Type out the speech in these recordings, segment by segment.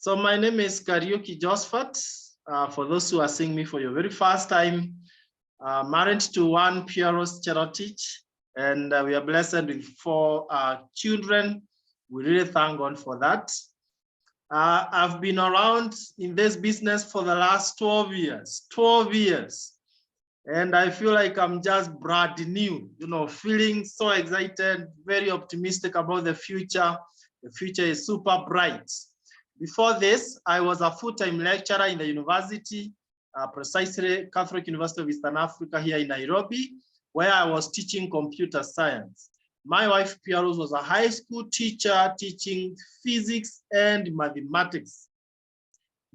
So my name is Kariuki Josphat. For those who are seeing me for your very first time, married to one Pieros charity, and we are blessed with 4 children. We really thank God for that. I've been around in this business for the last 12 years. And I feel like I'm just brand new, feeling so excited, very optimistic about the future. The future is super bright. Before this, I was a full-time lecturer in the university, precisely Catholic University of Eastern Africa here in Nairobi, where I was teaching computer science. My wife, Pieros, was a high school teacher teaching physics and mathematics.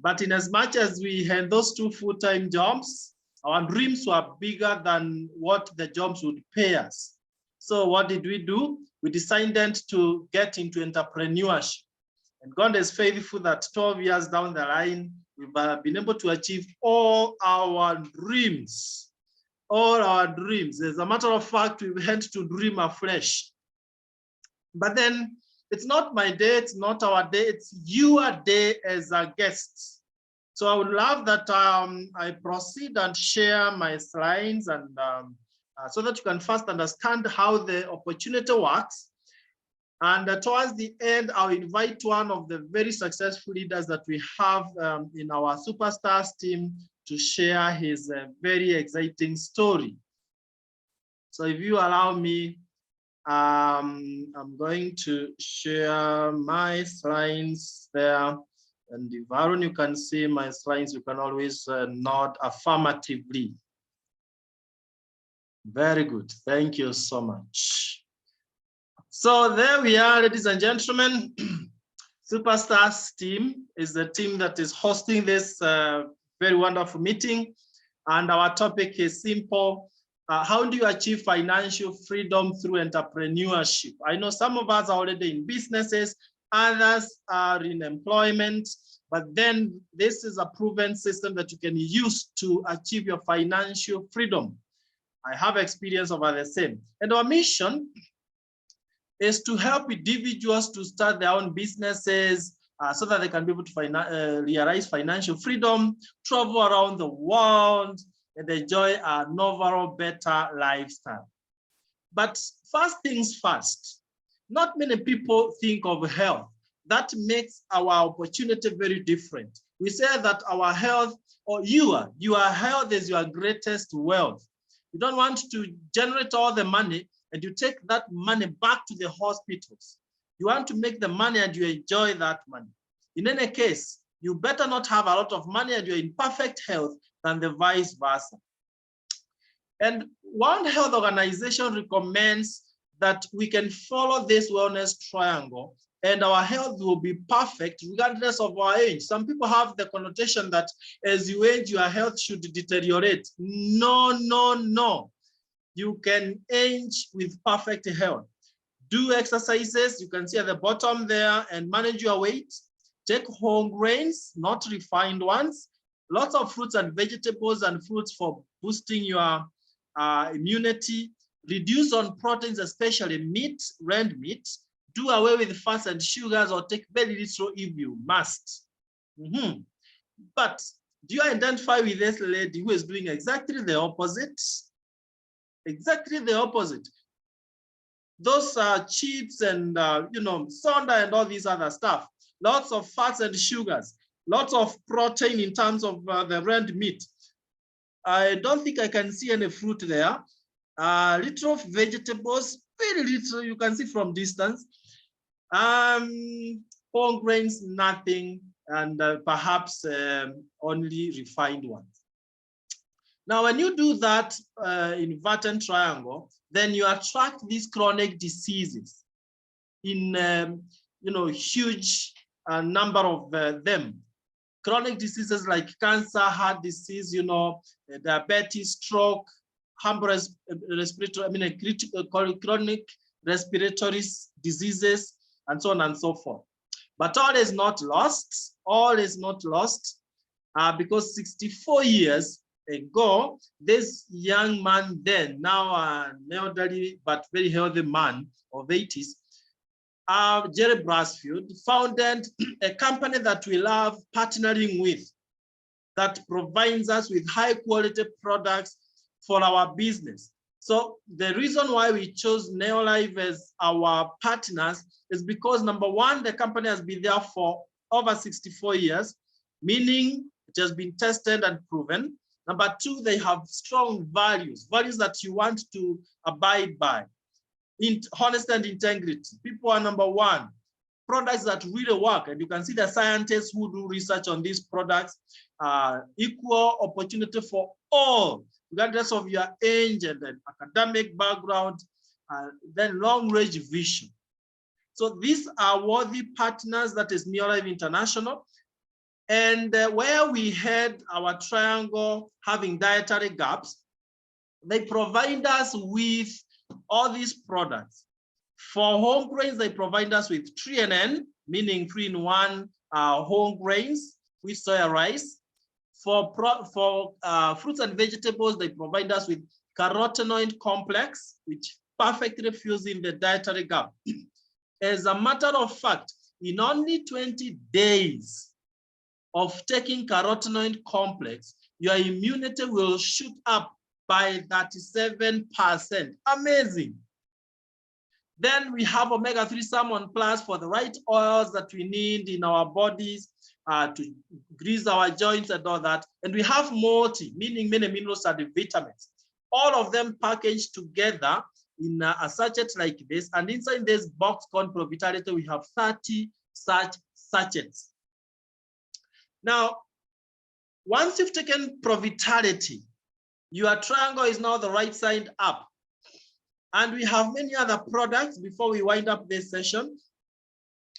But in as much as we had those 2 full-time jobs, our dreams were bigger than what the jobs would pay us. So what did we do? We decided to get into entrepreneurship. And God is faithful that 12 years down the line, we've been able to achieve all our dreams. All our dreams. As a matter of fact, we've had to dream afresh. But then it's not my day, it's not our day, it's your day as a guest. So I would love that I proceed and share my slides and so that you can first understand how the opportunity works. And towards the end, I'll invite one of the very successful leaders that we have in our Superstars team to share his very exciting story. So if you allow me, I'm going to share my slides there. And if Aaron, you can see my slides, you can always nod affirmatively. Very good. Thank you so much. So there we are, ladies and gentlemen. Superstars team is the team that is hosting this very wonderful meeting. And our topic is simple. How do you achieve financial freedom through entrepreneurship? I know some of us are already in businesses, others are in employment, but then this is a proven system that you can use to achieve your financial freedom. I have experience over the same. And our mission is to help individuals to start their own businesses so that they can be able to realize financial freedom, travel around the world, and enjoy an overall better lifestyle. But first things first, not many people think of health. That makes our opportunity very different. We say that our health, or your health is your greatest wealth. You don't want to generate all the money and you take that money back to the hospitals. You want to make the money and you enjoy that money. In any case, you better not have a lot of money and you're in perfect health than the vice versa. And World Health Organization recommends that we can follow this wellness triangle and our health will be perfect regardless of our age. Some people have the connotation that as you age, your health should deteriorate. No, no, no. You can age with perfect health. Do exercises, you can see at the bottom there, and manage your weight. Take whole grains, not refined ones. Lots of fruits and vegetables and fruits for boosting your immunity. Reduce on proteins, especially meat, red meat. Do away with fats and sugars or take very little if you must. But do you identify with this lady who is doing exactly the opposite? Exactly the opposite. Those chips and soda and all these other stuff. Lots of fats and sugars. Lots of protein in terms of the red meat. I don't think I can see any fruit there. Little of vegetables, very little, you can see from distance. Whole grains, nothing, and perhaps only refined ones. Now, when you do that inverted triangle, then you attract these chronic diseases in huge number of them. Chronic diseases like cancer, heart disease, diabetes, stroke, chronic respiratory diseases, and so on and so forth. But all is not lost. All is not lost because 64 years ago, this young man then, now an elderly but very healthy man of 80s, Jerry Brasfield, founded a company that we love partnering with, that provides us with high quality products for our business. So the reason why we chose Neolife as our partners is because, number one, the company has been there for over 64 years, meaning it has been tested and proven. Number two, they have strong values that you want to abide by. Honesty and integrity. People are number one. Products that really work, and you can see the scientists who do research on these products. Equal opportunity for all, regardless of your age and then academic background, then long-range vision. So these are worthy partners, that is Neolife International. And where we had our triangle having dietary gaps, they provide us with all these products. For whole grains, they provide us with 3NN, meaning 3-in-1 whole grains with soya rice. For fruits and vegetables, they provide us with carotenoid complex, which perfectly fills in the dietary gap. As a matter of fact, in only 20 days of taking carotenoid complex, your immunity will shoot up by 37%. Amazing. Then we have omega-3 salmon plus for the right oils that we need in our bodies to grease our joints and all that. And we have multi, meaning many minerals and vitamins. All of them packaged together in a sachet like this. And inside this box called Provitality, we have 30 such sachets. Now, once you've taken Provitality, your triangle is now the right side up. And we have many other products before we wind up this session.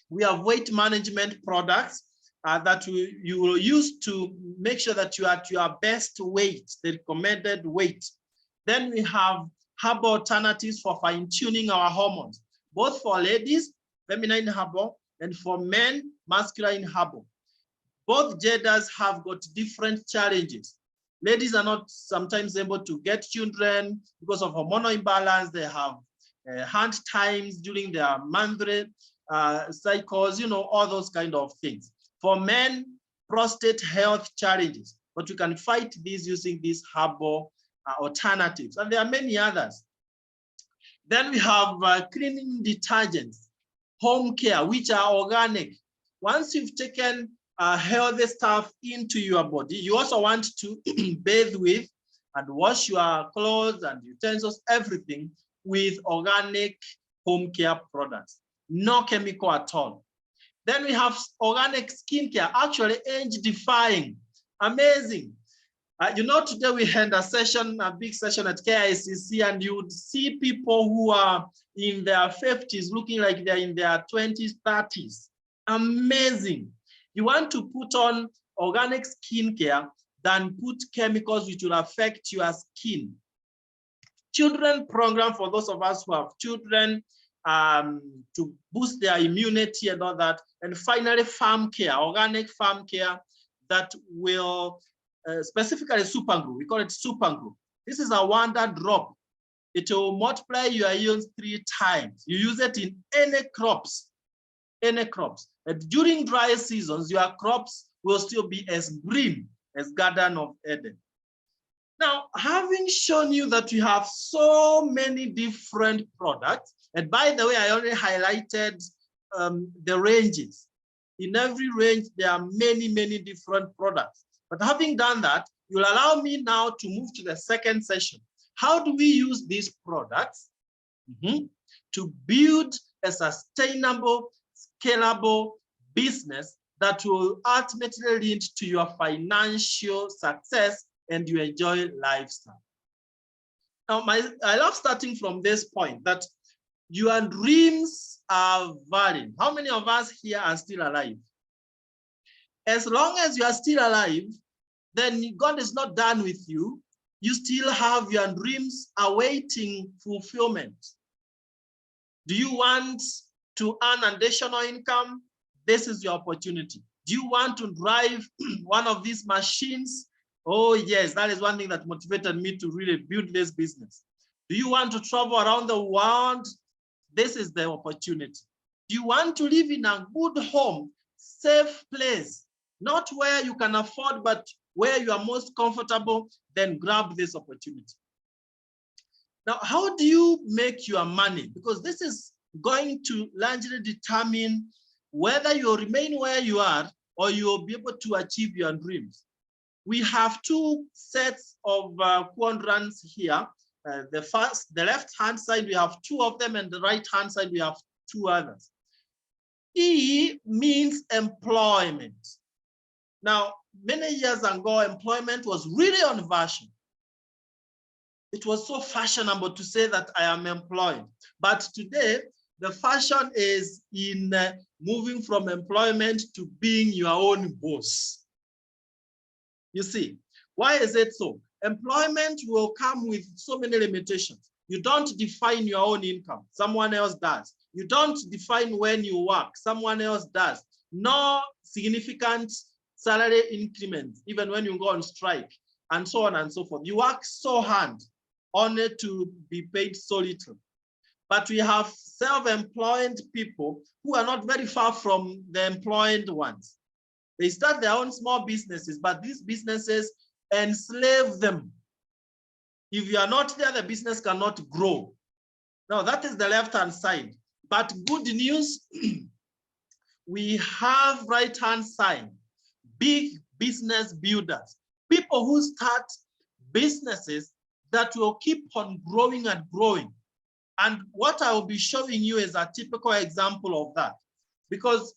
We have weight management products that you will use to make sure that you are at your best weight, the recommended weight. Then we have herbal alternatives for fine-tuning our hormones, both for ladies, feminine herbal, and for men, masculine herbal. Both genders have got different challenges. Ladies are not sometimes able to get children because of hormonal imbalance. They have hand times during their monthly cycles, all those kind of things. For men, prostate health challenges, but you can fight these using these herbal alternatives. And there are many others. Then we have cleaning detergents, home care, which are organic. Once you've taken healthy stuff into your body, you also want to bathe with and wash your clothes and utensils, everything with organic home care products. No chemical at all. Then we have organic skincare, actually age-defying. Amazing. Today we had a big session at KICC, and you would see people who are in their 50s looking like they're in their 20s, 30s. Amazing. You want to put on organic skincare than put chemicals which will affect your skin. Children program for those of us who have children to boost their immunity and all that. And finally, farm care, organic farm care that will specifically super glue. We call it super glue. This is a wonder drop. It will multiply your ions 3 times. You use it in any crops. Any crops. And during dry seasons, your crops will still be as green as Garden of Eden. Now, having shown you that we have so many different products, and by the way, I already highlighted the ranges. In every range, there are many, many different products. But having done that, you'll allow me now to move to the second session. How do we use these products to build a sustainable, scalable business that will ultimately lead to your financial success and you enjoy lifestyle? Now, I love starting from this point that your dreams are valid. How many of us here are still alive? As long as you are still alive, then God is not done with you. You still have your dreams awaiting fulfillment. Do you want to earn additional income? This is your opportunity. Do you want to drive one of these machines? Oh yes, that is one thing that motivated me to really build this business. Do you want to travel around the world? This is the opportunity. Do you want to live in a good home, safe place, not where you can afford, but where you are most comfortable? Then grab this opportunity. Now, how do you make your money? Because this is going to largely determine whether you'll remain where you are or you'll be able to achieve your dreams. We have two sets of quadrants here. The left-hand side, we have two of them, and the right-hand side, we have two others. E means employment. Now, many years ago, employment was really on fashion. It was so fashionable to say that I am employed. But today, the fashion is in moving from employment to being your own boss. You see, why is it so? Employment will come with so many limitations. You don't define your own income, someone else does. You don't define when you work, someone else does. No significant salary increments, even when you go on strike, and so on and so forth. You work so hard only to be paid so little. But we have self-employed people who are not very far from the employed ones. They start their own small businesses, but these businesses enslave them. If you are not there, the business cannot grow. Now, that is the left-hand side. But good news, we have right-hand side, big business builders, people who start businesses that will keep on growing and growing. And what I will be showing you is a typical example of that, because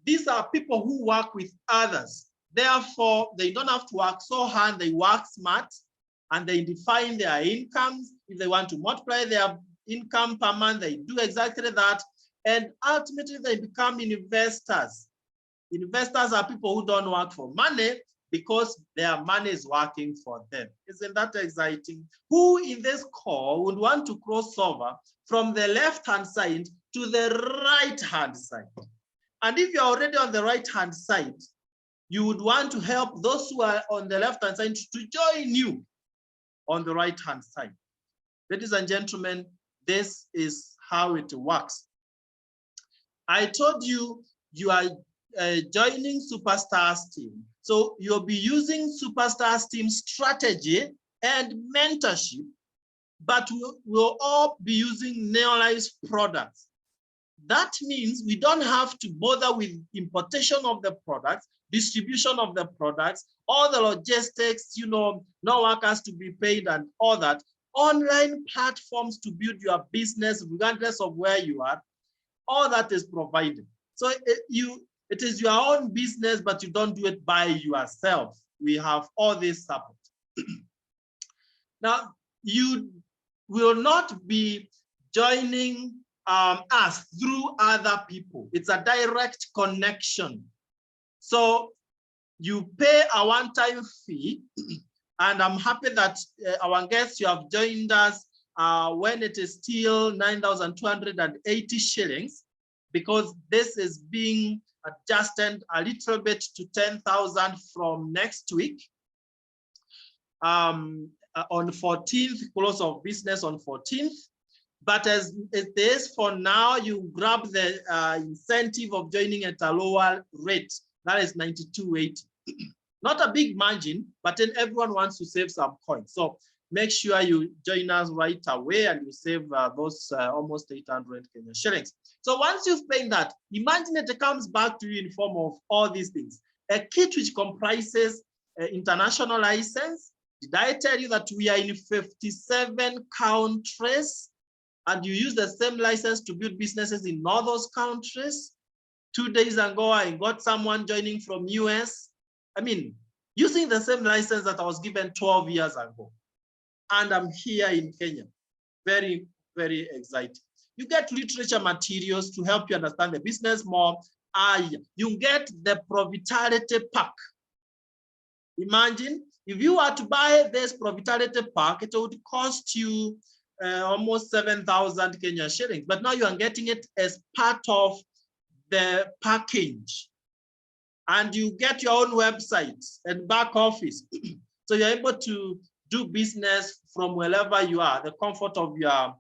these are people who work with others. Therefore, they don't have to work so hard, they work smart, and they define their incomes. If they want to multiply their income per month, they do exactly that. And ultimately, they become investors. Investors are people who don't work for money because their money is working for them. Isn't that exciting? Who in this call would want to cross over from the left-hand side to the right-hand side? And if you're already on the right-hand side, you would want to help those who are on the left-hand side to join you on the right-hand side. Ladies and gentlemen, this is how it works. I told you, you are joining Superstars team. So you'll be using Superstars team strategy and mentorship, but we'll all be using Neolife's products. That means we don't have to bother with importation of the products, distribution of the products, all the logistics, no workers to be paid and all that. Online platforms to build your business regardless of where you are, all that is provided. So it is your own business, but you don't do it by yourself. We have all this support. Now, you will not be joining us through other people. It's a direct connection. So you pay a one-time fee, and I'm happy that our guests, you have joined us when it is still 9,280 shillings, because this is being adjusted a little bit to 10,000 from next week. On 14th, close of business on 14th. But as it is for now, you grab the incentive of joining at a lower rate. That is 92.80. Not a big margin, but then everyone wants to save some coins. So make sure you join us right away and you save those almost 800 Kenyan shillings. So once you've paid that, imagine it comes back to you in form of all these things. A kit which comprises international license. Did I tell you that we are in 57 countries? And you use the same license to build businesses in all those countries? 2 days ago, I got someone joining from US. I mean, using the same license that I was given 12 years ago. And I'm here in Kenya. Very, very exciting. You get literature materials to help you understand the business more. You get the Profitality Pack. Imagine if you were to buy this Profitality Pack, it would cost you almost 7,000 Kenya shillings. But now you are getting it as part of the package. And you get your own website and back office. So you're able to do business from wherever you are, the comfort of your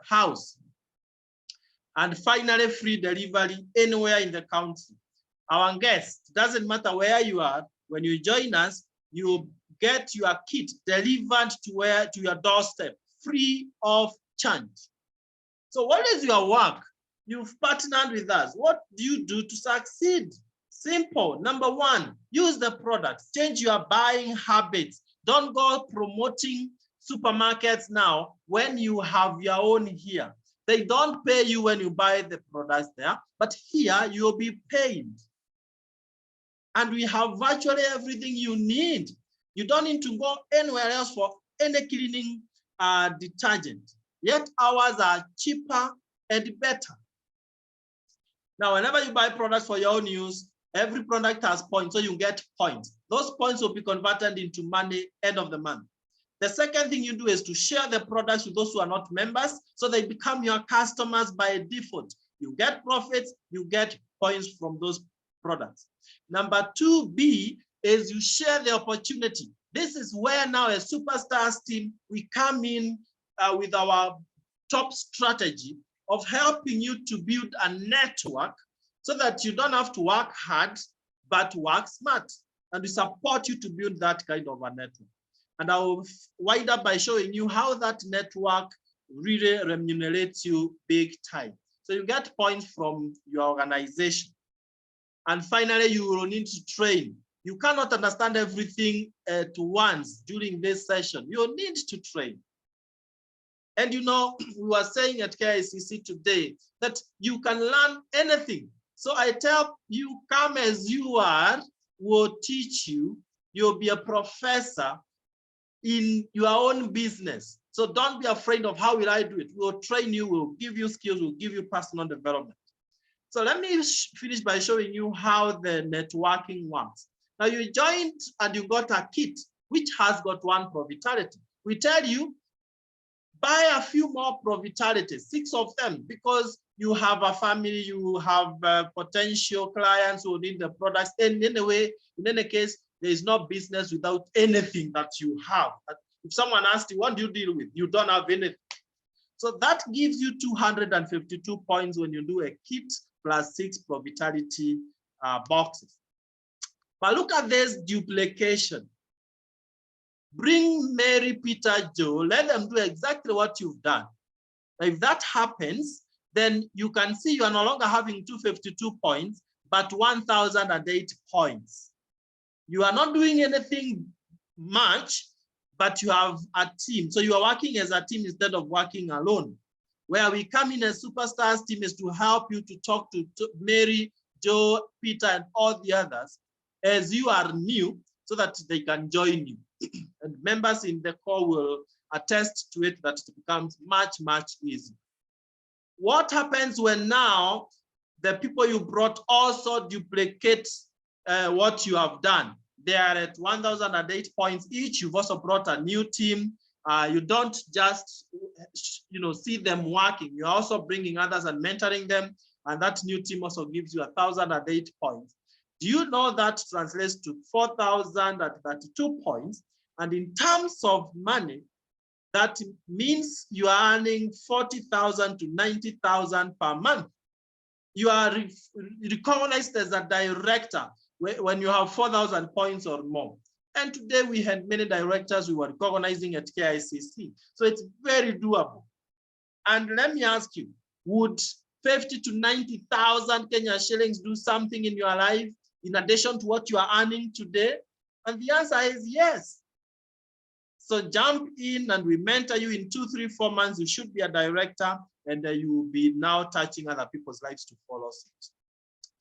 house. And finally, free delivery anywhere in the country. Our guests, doesn't matter where you are, when you join us, you get your kit delivered to your doorstep, free of charge. So what is your work? You've partnered with us. What do you do to succeed? Simple. Number one, use the products. Change your buying habits. Don't go promoting supermarkets now when you have your own here. They don't pay you when you buy the products there, but here you'll be paid. And we have virtually everything you need. You don't need to go anywhere else for any cleaning detergent. Yet ours are cheaper and better. Now, whenever you buy products for your own use, every product has points, so you get points. Those points will be converted into money end of the month. The second thing you do is to share the products with those who are not members, so they become your customers by default. You get profits, you get points from those products. Number 2B is you share the opportunity. This is where now a Superstars team, we come in with our top strategy of helping you to build a network so that you don't have to work hard, but work smart. And we support you to build that kind of a network. And I will wind up by showing you how that network really remunerates you big time. So you get points from your organization. And finally, you will need to train. You cannot understand everything at once during this session. You need to train. And you know, we were saying at KICC today that you can learn anything. So I tell you, come as you are, we'll teach you. You'll be a professor in your own business. So don't be afraid of how will I do it. We'll train you, we'll give you skills, we'll give you personal development. So let me finish by showing you how the networking works. Now you joined and you got a kit, which has got one profitality. We tell you, buy a few more profitalities, 6 of them, because you have a family, you have potential clients who need the products. And in any case, there is no business without anything that you have. If someone asks you, what do you deal with? You don't have anything. So that gives you 252 points when you do a kit plus 6 profitality boxes. But look at this duplication. Bring Mary, Peter, Joe, let them do exactly what you've done. If that happens, then you can see you are no longer having 252 points, but 1,008 points. You are not doing anything much, but you have a team. So you are working as a team instead of working alone. Where we come in as Superstars team is to help you to talk to Mary, Joe, Peter, and all the others as you are new so that they can join you. And members in the call will attest to it that it becomes much, much easier. What happens when now the people you brought also duplicate what you have done? They are at 1,008 points each. You've also brought a new team. You don't just see them working. You're also bringing others and mentoring them. And that new team also gives you 1,008 points. Do you know that translates to 4,032 points? And in terms of money, that means you are earning 40,000 to 90,000 per month. You are recognized as a director when you have 4,000 points or more. And today we had many directors we were recognizing at KICC. So it's very doable. And let me ask you, would 50 to 90,000 Kenya shillings do something in your life in addition to what you are earning today? And the answer is yes. So jump in and we mentor you in 2, 3, 4 months. You should be a director and you will be now touching other people's lives to follow suit.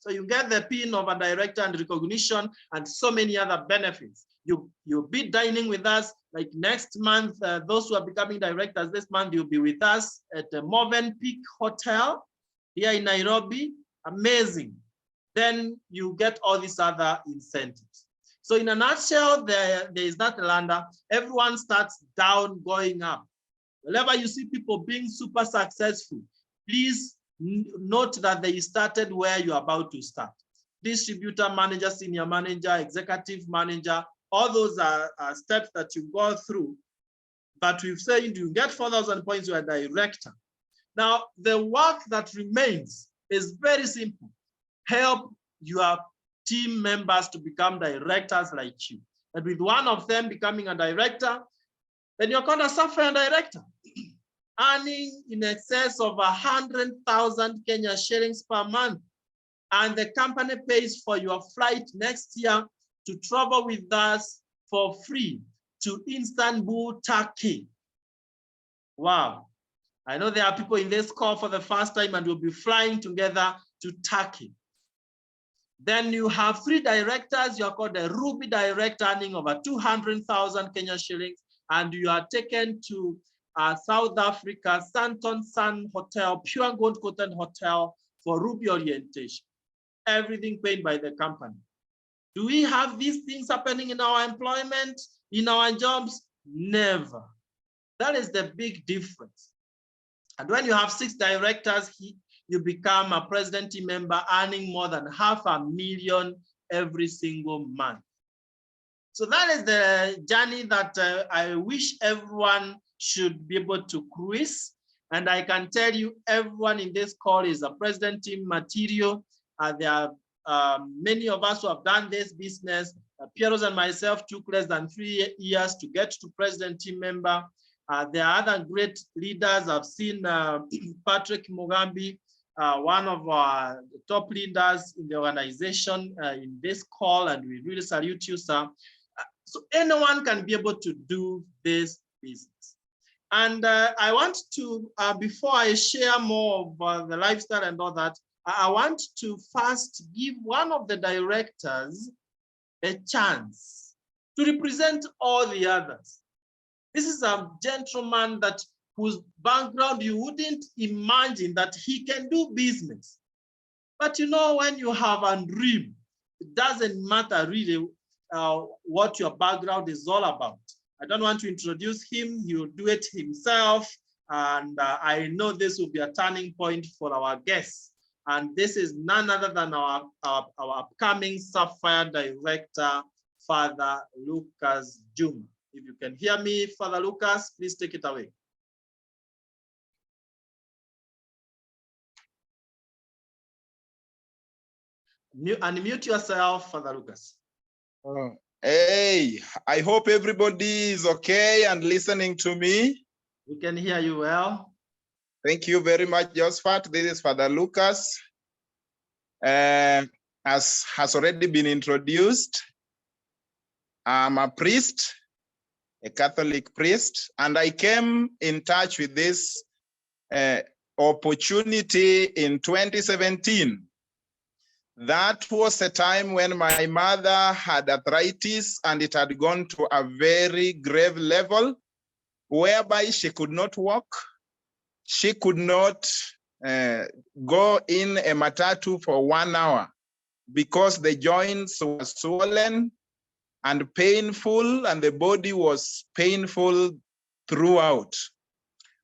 So you get the pin of a director and recognition and so many other benefits. You'll be dining with us like next month. Those who are becoming directors this month, you'll be with us at the Movenpick Hotel here in Nairobi. Amazing. Then you get all these other incentives. So in a nutshell, there is that lander. Everyone starts down, going up. Whenever you see people being super successful, please note that they started where you're about to start. Distributor, manager, senior manager, executive manager, all those are steps that you go through. But we've said you get 4,000 points, you're a director. Now, the work that remains is very simple. Help your team members to become directors like you. And with one of them becoming a director, then you're called a software director, earning in excess of 100,000 Kenya shillings per month. And the company pays for your flight next year to travel with us for free to Istanbul, Turkey. Wow. I know there are people in this call for the first time and we'll be flying together to Turkey. Then you have 3 directors. You're called a Ruby director, earning over 200,000 Kenya shillings, and you are taken to South Africa, Santon Sun Hotel, Pure Gold Cotton Hotel for Ruby orientation. Everything paid by the company. Do we have these things happening in our employment, in our jobs? Never. That is the big difference. And when you have 6 directors, you become a president team member earning more than $500,000 every single month. So that is the journey that I wish everyone should be able to cruise. And I can tell you, everyone in this call is a president team material. There are many of us who have done this business. Pieros and myself took less than 3 years to get to president team member. There are other great leaders. I've seen Patrick Mugambi, one of our top leaders in the organization in this call, and we really salute you, sir. So anyone can be able to do this business. And I want to, before I share more of the lifestyle and all that, I want to first give one of the directors a chance to represent all the others. This is a gentleman whose background you wouldn't imagine that he can do business. But you know, when you have a dream, it doesn't matter really what your background is all about. I don't want to introduce him. He will do it himself. And I know this will be a turning point for our guests. And this is none other than our upcoming Sapphire Director, Father Lucas Juma. If you can hear me, Father Lucas, please take it away. Unmute yourself, Father Lucas. Hey, I hope everybody is okay and listening to me. We can hear you well. Thank you very much, Josphat. This is Father Lucas. As has already been introduced, I'm a priest, a Catholic priest, and I came in touch with this opportunity in 2017. That was a time when my mother had arthritis and it had gone to a very grave level whereby she could not walk. She could not go in a matatu for 1 hour because the joints were swollen and painful and the body was painful throughout.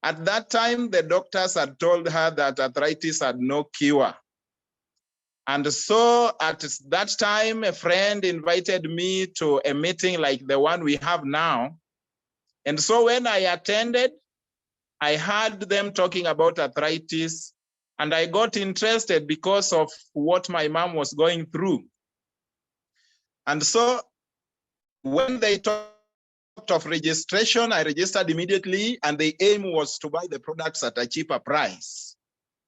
At that time, the doctors had told her that arthritis had no cure. And so at that time, a friend invited me to a meeting like the one we have now. And so when I attended, I heard them talking about arthritis, and I got interested because of what my mom was going through. And so when they talked of registration, I registered immediately, and the aim was to buy the products at a cheaper price.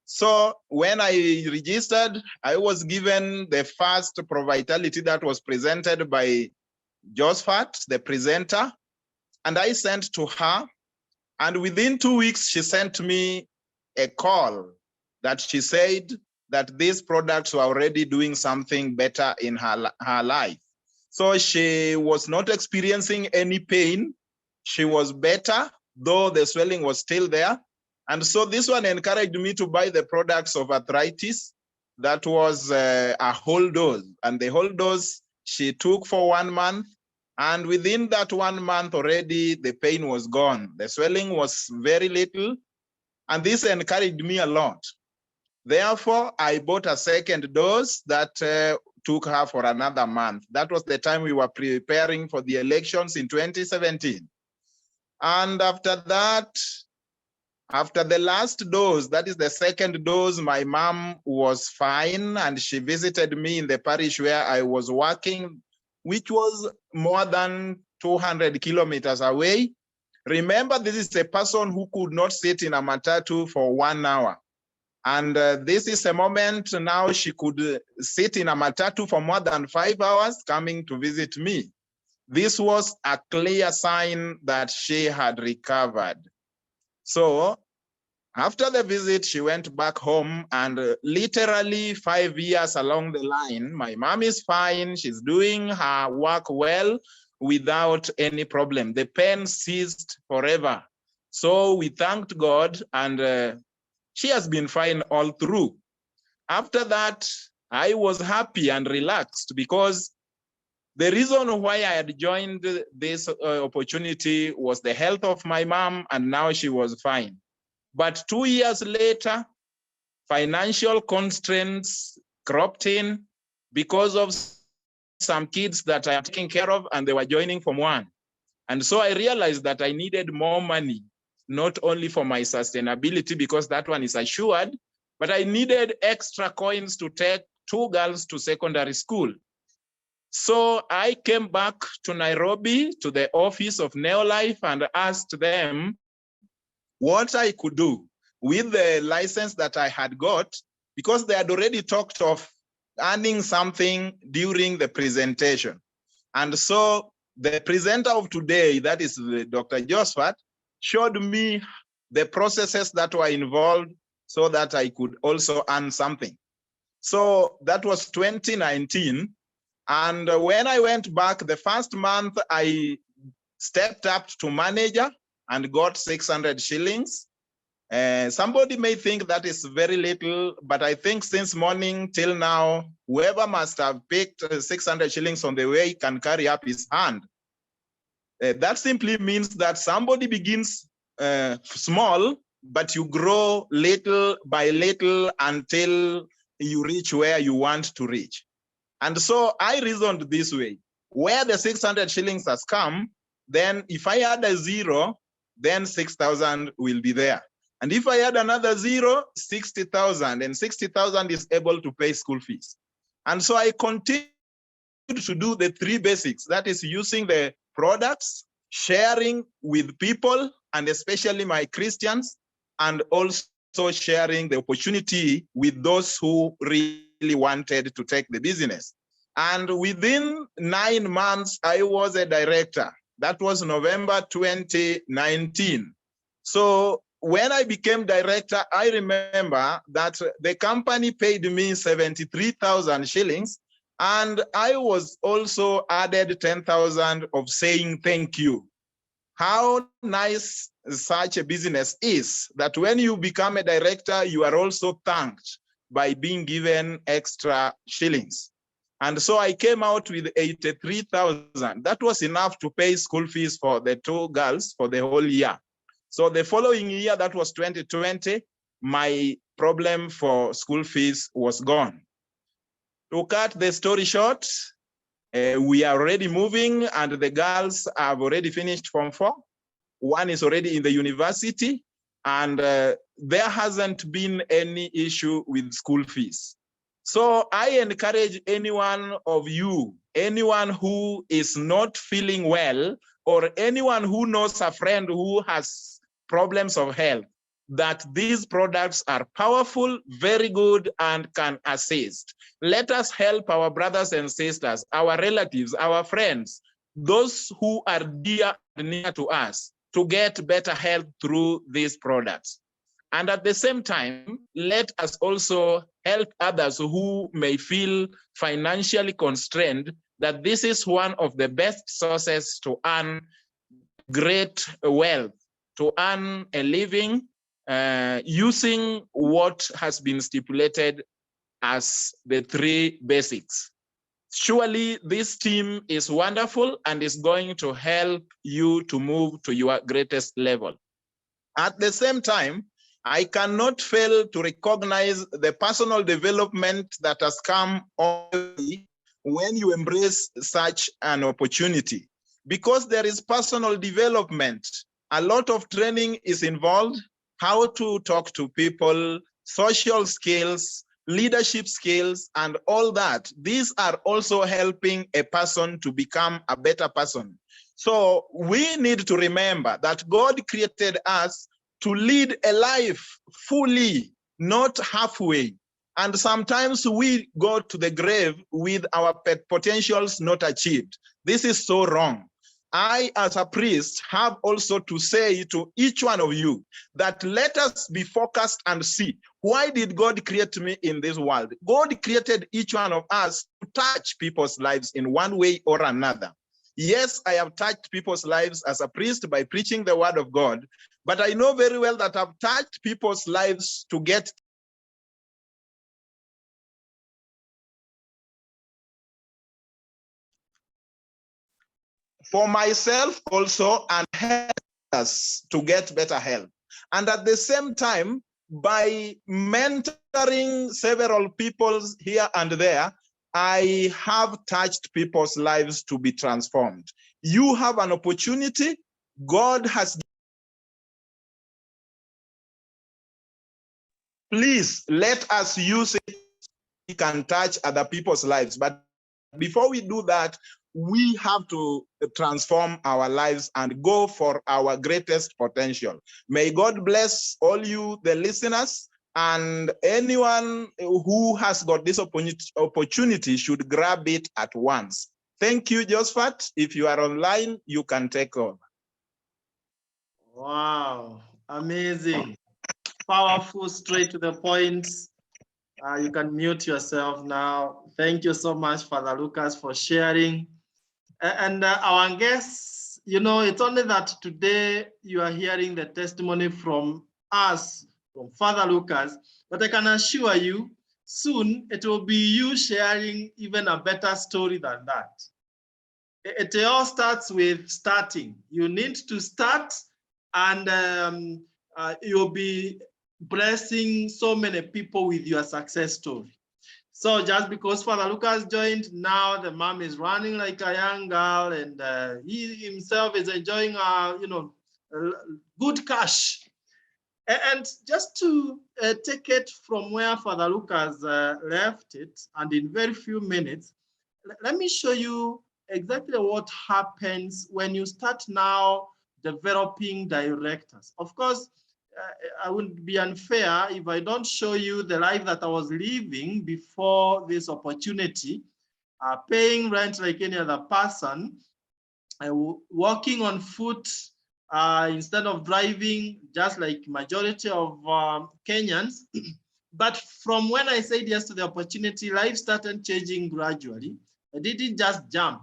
So when I registered, I was given the first Pro Vitality that was presented by Josphat, the presenter, and I sent to her. And within 2 weeks, she sent me a call that she said that these products were already doing something better in her life. So she was not experiencing any pain. She was better, though the swelling was still there. And so this one encouraged me to buy the products of arthritis. That was a whole dose. And the whole dose she took for 1 month. And within that 1 month already, the pain was gone. The swelling was very little. And this encouraged me a lot. Therefore, I bought a second dose that took her for another month. That was the time we were preparing for the elections in 2017. And after that, After the last dose, that is the second dose, my mom was fine and she visited me in the parish where I was working, which was more than 200 kilometers away. Remember, this is a person who could not sit in a matatu for 1 hour. And this is a moment now she could sit in a matatu for more than 5 hours coming to visit me. This was a clear sign that she had recovered. So after the visit, she went back home, and literally 5 years along the line, my mom is fine. She's doing her work well without any problem. The pain ceased forever. So we thanked God, and she has been fine all through. After that, I was happy and relaxed because the reason why I had joined this opportunity was the health of my mom, and now she was fine. But 2 years later, financial constraints cropped in because of some kids that I am taking care of, and they were joining Form 1. And so I realized that I needed more money, not only for my sustainability, because that one is assured, but I needed extra coins to take 2 girls to secondary school. So I came back to Nairobi to the office of Neolife and asked them what I could do with the license that I had got, because they had already talked of earning something during the presentation. And so the presenter of today, that is Dr. Josphat, showed me the processes that were involved so that I could also earn something. So that was 2019. And when I went back, the first month I stepped up to manager and got 600 shillings. Somebody may think that is very little, but I think since morning till now, whoever must have picked 600 shillings on the way can carry up his hand. That simply means that somebody begins small, but you grow little by little until you reach where you want to reach. And so I reasoned this way: where the 600 shillings has come, then if I add a zero, then 6,000 will be there. And if I add another zero, 60,000, and 60,000 is able to pay school fees. And so I continued to do the 3 basics, that is using the products, sharing with people, and especially my Christians, and also sharing the opportunity with those who really wanted to take the business. And within 9 months, I was a director. That was November 2019. So when I became director, I remember that the company paid me 73,000 shillings, and I was also added 10,000 of saying thank you. How nice such a business is, that when you become a director, you are also thanked by being given extra shillings. And so I came out with 83,000. That was enough to pay school fees for the 2 girls for the whole year. So the following year, that was 2020, my problem for school fees was gone. To cut the story short, we are already moving, and the girls have already finished Form 4. One is already in the university, and there hasn't been any issue with school fees. So I encourage anyone of you, anyone who is not feeling well, or anyone who knows a friend who has problems of health, that these products are powerful, very good, and can assist. Let us help our brothers and sisters, our relatives, our friends, those who are dear and near to us, to get better health through these products. And at the same time, let us also help others who may feel financially constrained, that this is one of the best sources to earn great wealth, to earn a living using what has been stipulated as the 3 basics. Surely this team is wonderful and is going to help you to move to your greatest level. At the same time, I cannot fail to recognize the personal development that has come only when you embrace such an opportunity. Because there is personal development, a lot of training is involved, how to talk to people, social skills, leadership skills, and all that. These are also helping a person to become a better person. So we need to remember that God created us to lead a life fully, not halfway. And sometimes we go to the grave with our potentials not achieved. This is so wrong. I, as a priest, have also to say to each one of you that let us be focused and see, why did God create me in this world? God created each one of us to touch people's lives in one way or another. Yes, I have touched people's lives as a priest by preaching the word of God, but I know very well that I've touched people's lives to get for myself also and help us to get better health. And at the same time, by mentoring several people here and there, I have touched people's lives to be transformed. You have an opportunity. God has. Please let us use it. We can touch other people's lives. But before we do that, we have to transform our lives and go for our greatest potential. May God bless all you, the listeners, and anyone who has got this opportunity should grab it at once. Thank you, Josphat. If you are online, you can take over. Wow, amazing. Powerful, straight to the point. You can mute yourself now. Thank you so much, Father Lucas, for sharing. And our guests, you know, it's only that today you are hearing the testimony from us, from Father Lucas, but I can assure you, soon it will be you sharing even a better story than that. It all starts with starting. You need to start, and you'll be blessing so many people with your success story. So just because Father Lucas joined, now the mom is running like a young girl, and he himself is enjoying, good cash. And just to take it from where Father Lucas left it, and in very few minutes, let me show you exactly what happens when you start now developing directors. Of course, I would be unfair if I don't show you the life that I was living before this opportunity, paying rent like any other person, walking on foot instead of driving, just like majority of Kenyans. But from when I said yes to the opportunity, life started changing gradually. I didn't just jump.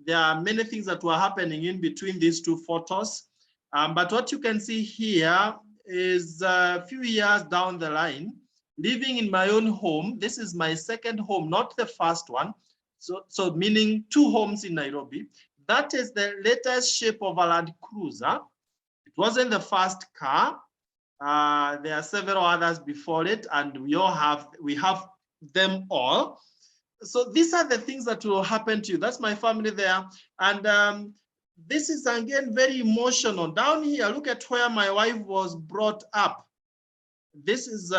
There are many things that were happening in between these two photos. But what you can see here is a few years down the line, living in my own home. This is my second home, not the first one. So meaning 2 homes in Nairobi. That is the latest shape of a Land Cruiser. It wasn't the first car. There are several others before it, and we have them all. So these are the things that will happen to you. That's my family there. And this is, again, very emotional. Down here, look at where my wife was brought up. This is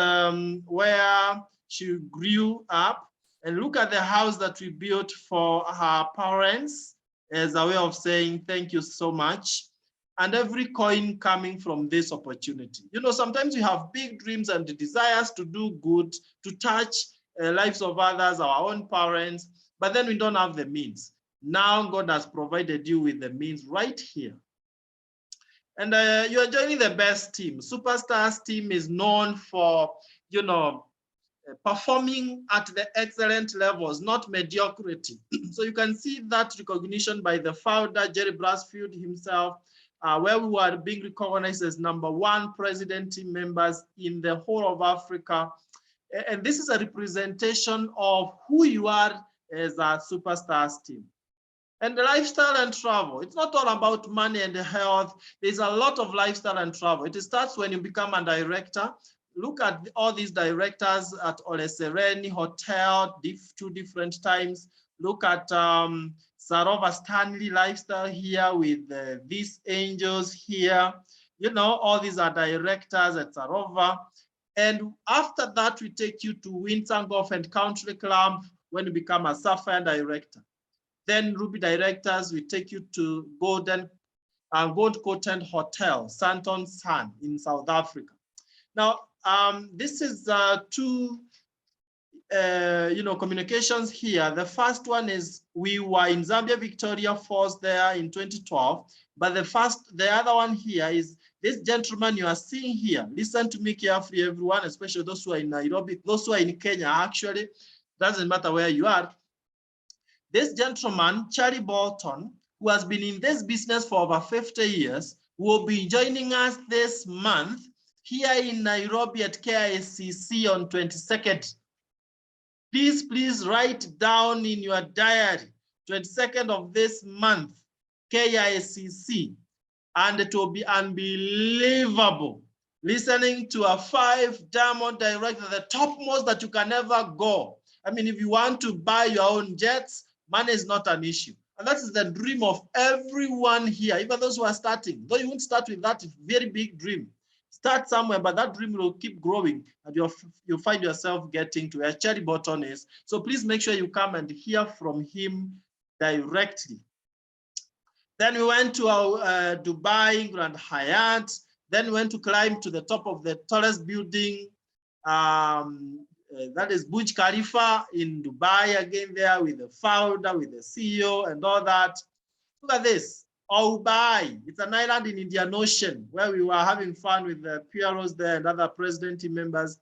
where she grew up. And look at the house that we built for her parents as a way of saying thank you so much. And every coin coming from this opportunity. You know, sometimes we have big dreams and desires to do good, to touch lives of others, our own parents, but then we don't have the means. Now God has provided you with the means right here. And you are joining the best team. Superstars team is known for, performing at the excellent levels, not mediocrity. So you can see that recognition by the founder, Jerry Brasfield himself, where we were being recognized as #1 president team members in the whole of Africa. And this is a representation of who you are as a superstars team. And the lifestyle and travel, it's not all about money and health. There's a lot of lifestyle and travel. It starts when you become a director. Look at all these directors at Ole Sereni Hotel, 2 different times. Look at Sarova Stanley lifestyle here with these angels here. You know, all these are directors at Sarova. And after that, we take you to Winter Golf and Country Club when you become a Sapphire director. Then Ruby directors, we take you to Gold Coated Hotel, Santon San in South Africa. Now, this is two communications here. The first one is we were in Zambia Victoria Falls there in 2012, but the other one here is this gentleman you are seeing here. Listen to me carefully, everyone, especially those who are in Nairobi, those who are in Kenya, actually, doesn't matter where you are. This gentleman, Charlie Bolton, who has been in this business for over 50 years, will be joining us this month here in Nairobi at KICC on 22nd. Please write down in your diary, 22nd of this month, KICC, and it will be unbelievable. Listening to a 5 diamond director, the topmost that you can ever go. I mean, if you want to buy your own jets, money is not an issue. And that is the dream of everyone here, even those who are starting. Though you won't start with that very big dream. Start somewhere, but that dream will keep growing and you'll find yourself getting to where Cherry Button is. So please make sure you come and hear from him directly. Then we went to our Dubai Grand Hyatt. Then we went to climb to the top of the tallest building. That is Burj Khalifa in Dubai, again there with the founder, with the CEO and all that. Look at this, Dubai. It's an island in Indian Ocean where we were having fun with the PROs there and other president team members.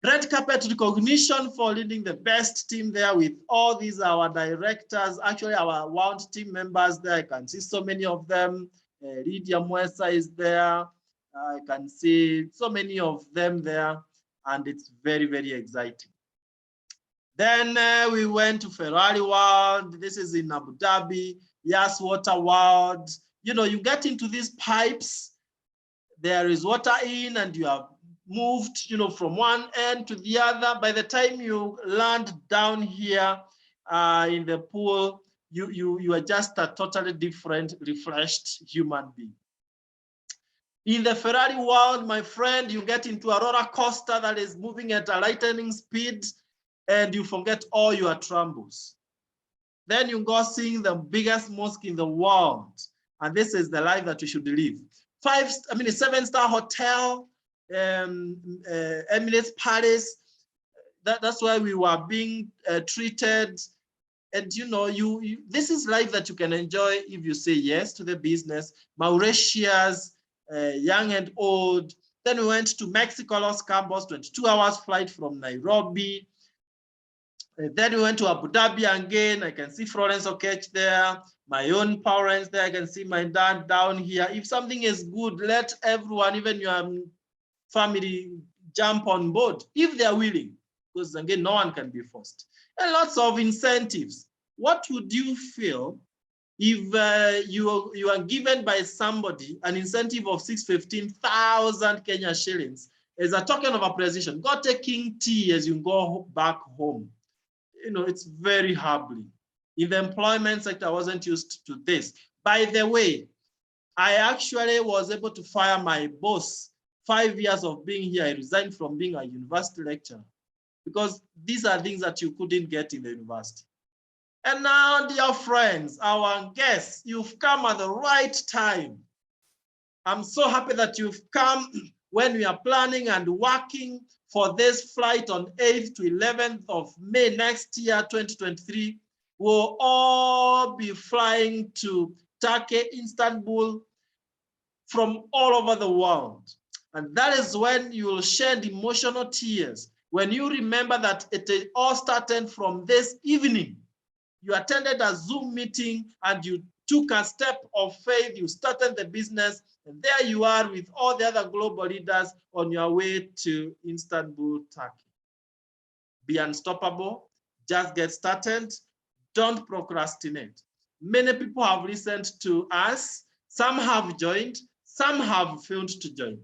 Red carpet recognition for leading the best team there with all these our directors, actually our world team members there. I can see so many of them. Lydia Mwesa is there. I can see so many of them there. And it's very, very exciting. Then we went to Ferrari World. This is in Abu Dhabi. Yes, Water World. You know, you get into these pipes, there is water in and you are moved, you know, from one end to the other. By the time you land down here in the pool, you are just a totally different, refreshed human being. In the Ferrari world, my friend, you get into a roller coaster that is moving at a lightning speed and you forget all your troubles. Then you go seeing the biggest mosque in the world. And this is the life that you should live. A 7-star hotel, Emirates Palace. That's where we were being treated. And you know, this is life that you can enjoy if you say yes to the business. Mauritius, young and old. Then we went to Mexico, Los Cabos, 22 hours flight from Nairobi. Then we went to Abu Dhabi again. I can see Florence Okech there, my own parents there. I can see my dad down here. If something is good, let everyone, even your family, jump on board if they are willing, because again, no one can be forced. And lots of incentives. What would you feel if you are given by somebody an incentive of 615,000 Kenya shillings as a token of appreciation? Go taking tea as you go back home. You know, it's very humbling. In the employment sector, I wasn't used to this. By the way, I actually was able to fire my boss. 5 years of being here, I resigned from being a university lecturer because these are things that you couldn't get in the university. And now, dear friends, our guests, you've come at the right time. I'm so happy that you've come when we are planning and working for this flight on 8th to 11th of May next year, 2023. We'll all be flying to Turkey, Istanbul, from all over the world. And that is when you will shed emotional tears, when you remember that it all started from this evening. You attended a Zoom meeting and you took a step of faith, you started the business, and there you are with all the other global leaders on your way to Istanbul, Turkey. Be unstoppable, just get started, don't procrastinate. Many people have listened to us, some have joined, some have failed to join.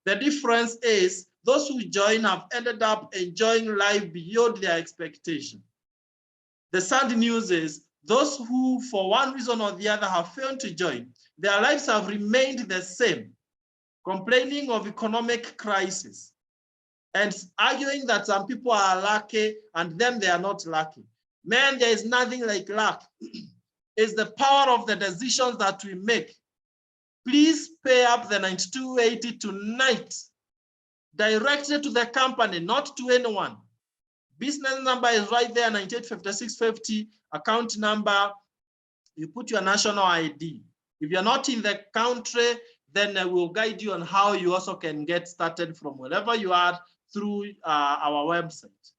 The difference is those who join have ended up enjoying life beyond their expectation. The sad news is those who, for one reason or the other, have failed to join, their lives have remained the same. complaining of economic crisis, and arguing that some people are lucky and them they are not lucky. Man, there is nothing like luck. It's the power of the decisions that we make. Please pay up the 9280 tonight, directly to the company, not to anyone. Business number is right there, 985650. Account number, you put your national ID. If you're not in the country, then we'll guide you on how you also can get started from wherever you are through our website.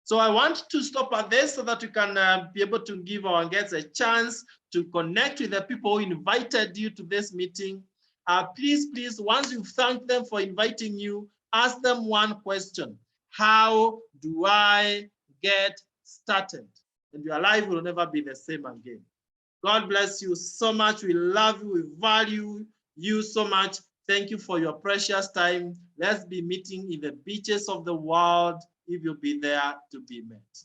So I want to stop at this so that we can be able to give our guests a chance to connect with the people who invited you to this meeting. Please, once you've thanked them for inviting you, ask them one question: how do I get started? And your life will never be the same again. God bless you so much. We love you. We value you so much. Thank you for your precious time. Let's be meeting in the beaches of the world if you'll be there to be met.